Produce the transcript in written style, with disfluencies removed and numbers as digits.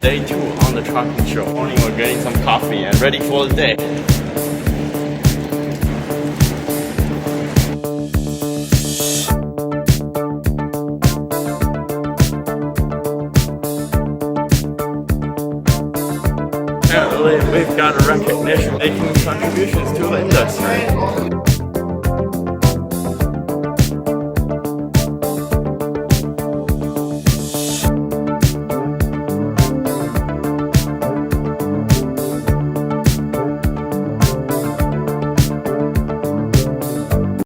Day 2 on the trucking show. Morning, we're getting some coffee and ready for the day. Apparently, we've got a recognition making contributions to the industry.